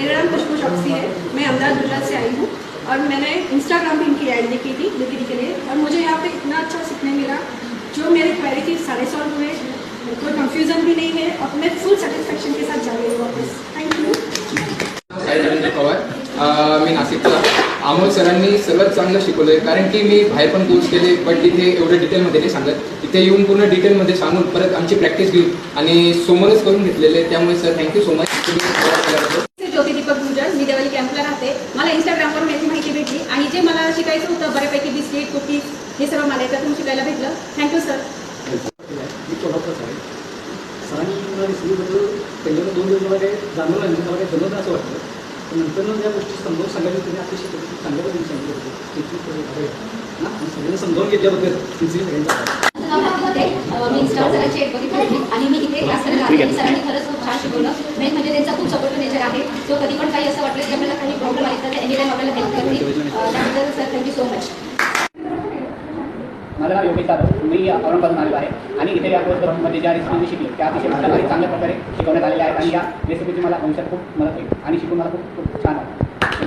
मेरा नाम खुशबू चौकसी है, मैं अहमदाबाद गुजरात से आई हूँ और मैंने इंस्टाग्राम पे इनकी ऐड देखी थी दीदी के लिए और मुझे यहाँ पे इतना अच्छा सीखने मिला। जो मेरे क्वेरी थी सारे सॉल्व हुए, कोई कन्फ्यूज़न भी नहीं है और मैं फुल सेटिस्फैक्शन के साथ जा रही हूँ वापस। Thank you. मी नाशिकचा अमोल सरांनी सर्वात चांगलं शिकवलं आहे, कारण की मी बाहेर पण कोर्स केले बट तिथे एवढं डिटेलमध्ये नाही सांगत. इथे येऊन पूर्ण डिटेलमध्ये सांगून परत आमची प्रॅक्टिस घेऊन आणि समोरच करून घेतलेले. त्यामुळे सर थँक्यू सो मच. ज्योती दीपक गुजर, मी देवली कॅम्पला राहते. मला इंस्टाग्रामवर माझी माहिती भेटली आणि जे मला शिकायचं होतं बऱ्यापैकी बिस्किट कुकीज हे सर्व मला याच्यातून शिकायला भेटलं. Thank you sir. मी कोल्हापूरचा आहे. सरांनी मला रेसिपीबद्दल पहिल्यांदा 2 दिवस मला काही जाणवलं नाही, मला काही जमत असं वाटलं. पण नंतर ज्या गोष्टी समजावून सांगायला तुम्ही अतिशय चांगल्या पद्धतीने सांगितलं होतं ना, सगळ्यांना समजावून घेतल्याबद्दल तुमची सगळ्यांचा मी इंस्टावर सरांची एक बघितली होती आणि मी इथे क्लास करायला आले. सरांनी खरंच खूप छान शिकवलं. मेन म्हणजे त्यांचा खूप सपोर्टिव्ह नेचर आहे. तो कधी पण काही असं वाटलं की आपल्याला काही प्रॉब्लेम आले तर एनी टाइम आपल्याला हेल्प करतील. त्याबद्दल सर थँक्यू सो मच. माझं नाव योगेश जाधव, मी औरंगाबादून आलेलो आहे आणि इथे या कोर्समध्ये ज्या रेसिपी मी शिकली त्या अतिशय मला चांगल्या प्रकारे शिकवण्यात आलेल्या आहेत आणि या रेसिपीची मला भविष्यात खूप मदत होईल आणि शिकून मला खूप छान वाटतं.